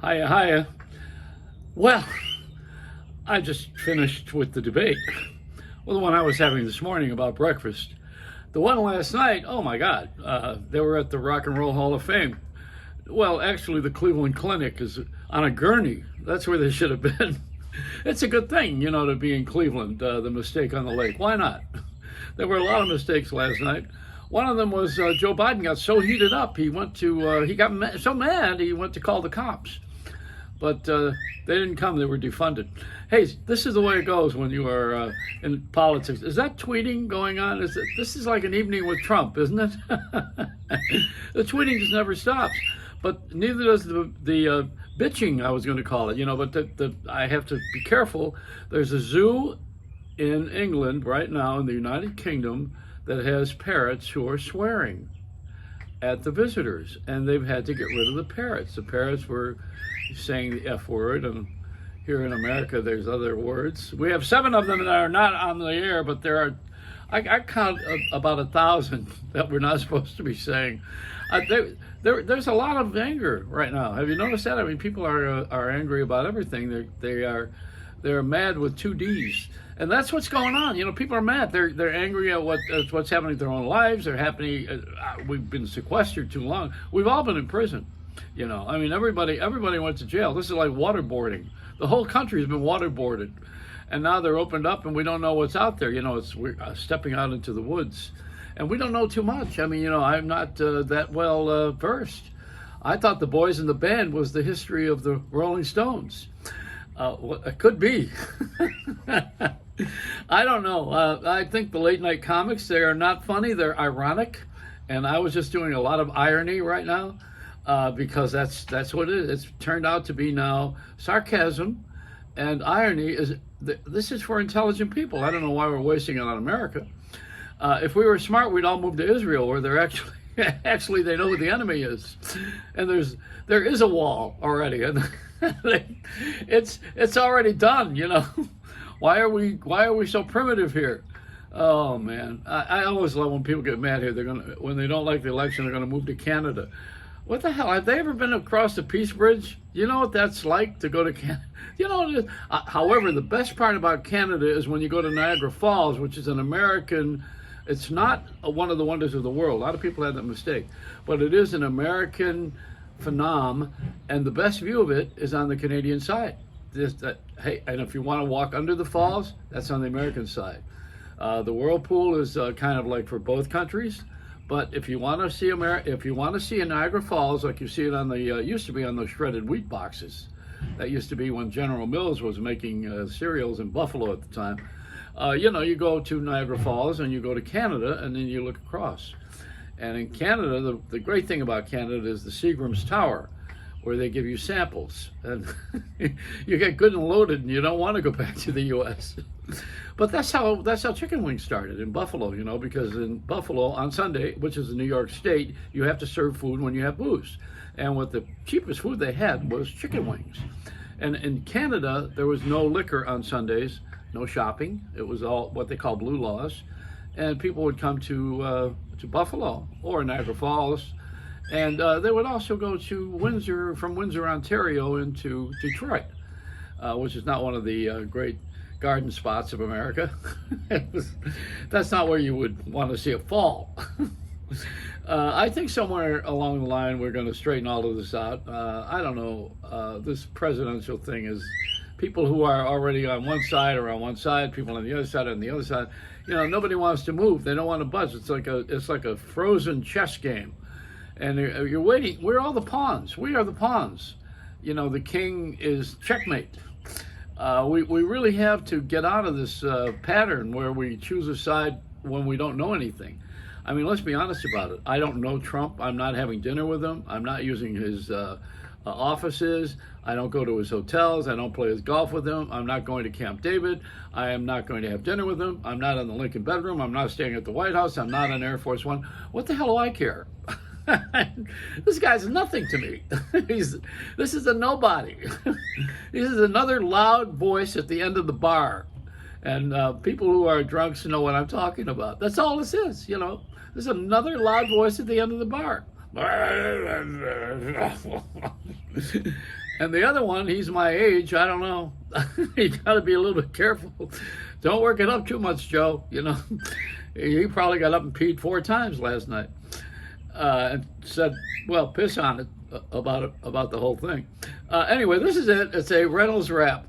Hiya, hiya. Well, I just finished with the debate. Well, the one I was having this morning about breakfast. The one last night, oh my God, they were at the Rock and Roll Hall of Fame. Well, actually, the Cleveland Clinic is on a gurney. That's where they should have been. It's a good thing, to be in Cleveland, the mistake on the lake. Why not? There were a lot of mistakes last night. One of them was Joe Biden got so heated up, he got so mad, he went to call the cops. But they didn't come, they were defunded. Hey, this is the way it goes when you are in politics. Is that tweeting going on? This is like an evening with Trump, isn't it? The tweeting just never stops. But neither does the bitching, I was going to call it, but I have to be careful. There's a zoo in England right now in the United Kingdom that has parrots who are swearing at the visitors, and they've had to get rid of the parrots. The parrots were saying the F word, and here in America there's other words. We have 7 of them that are not on the air, but there are, I count about 1,000 that we're not supposed to be saying. There's a lot of anger right now. Have you noticed that? I mean, people are angry about everything. They're mad with 2 D's. And that's what's going on. People are mad. They're angry at what's happening in their own lives. They're happy. We've been sequestered too long. We've all been in prison. I mean, everybody went to jail. This is like waterboarding. The whole country has been waterboarded, and now they're opened up, and we don't know what's out there. We're stepping out into the woods, and we don't know too much. I mean, I'm not that well versed. I thought the Boys in the Band was the history of the Rolling Stones. Well, it could be. I don't know. I think the late night comics, they are not funny. They're ironic. And I was just doing a lot of irony right now because that's what it is. It's turned out to be now sarcasm and irony. This is for intelligent people. I don't know why we're wasting it on America. If we were smart, we'd all move to Israel where they're actually they know who the enemy is. And there is a wall already. And it's already done, Why are we so primitive here? Oh man, I always love when people get mad here. When they don't like the election, they're gonna move to Canada. What the hell? Have they ever been across the Peace Bridge? You know what that's like to go to Canada? However, the best part about Canada is when you go to Niagara Falls, which is an American. It's not one of the wonders of the world. A lot of people have that mistake, but it is an American phenom, and the best view of it is on the Canadian side. Hey, and if you want to walk under the falls, that's on the American side. The whirlpool is kind of like for both countries, but if you want to see a Niagara Falls like you see it on the used to be on those shredded wheat boxes, that used to be when General Mills was making cereals in Buffalo at the time. You go to Niagara Falls and you go to Canada and then you look across. And in Canada, the great thing about Canada is the Seagram's Tower, where they give you samples. And you get good and loaded and you don't want to go back to the U.S. But that's how chicken wings started in Buffalo, because in Buffalo on Sunday, which is in New York State, you have to serve food when you have booze. And what the cheapest food they had was chicken wings. And in Canada, there was no liquor on Sundays, no shopping. It was all what they call blue laws. And people would come to Buffalo or Niagara Falls, and they would also go to from Windsor, Ontario, into Detroit, which is not one of the great garden spots of America. That's not where you would want to see a fall. I think somewhere along the line we're going to straighten all of this out. I don't know. This presidential thing is people who are already on one side are on one side, people on the other side are on the other side. Nobody wants to move. They don't want to budge. It's like a frozen chess game. And you're waiting. We're all the pawns. We are the pawns. The king is checkmate. We really have to get out of this pattern where we choose a side when we don't know anything. I mean, let's be honest about it. I don't know Trump. I'm not having dinner with him. I'm not using his offices. I don't go to his hotels. I don't play his golf with him. I'm not going to Camp David. I am not going to have dinner with him. I'm not in the Lincoln bedroom. I'm not staying at the White House. I'm not on Air Force One. What the hell do I care? This guy's nothing to me. This is a nobody. This is another loud voice at the end of the bar. And people who are drunks know what I'm talking about. That's all this is, There's another loud voice at the end of the bar. And the other one, he's my age. I don't know. You got to be a little bit careful. Don't work it up too much, Joe. You know, he probably got up and peed 4 times last night, and said, "Well, piss on it about the whole thing." Anyway, this is it. It's a Reynolds wrap.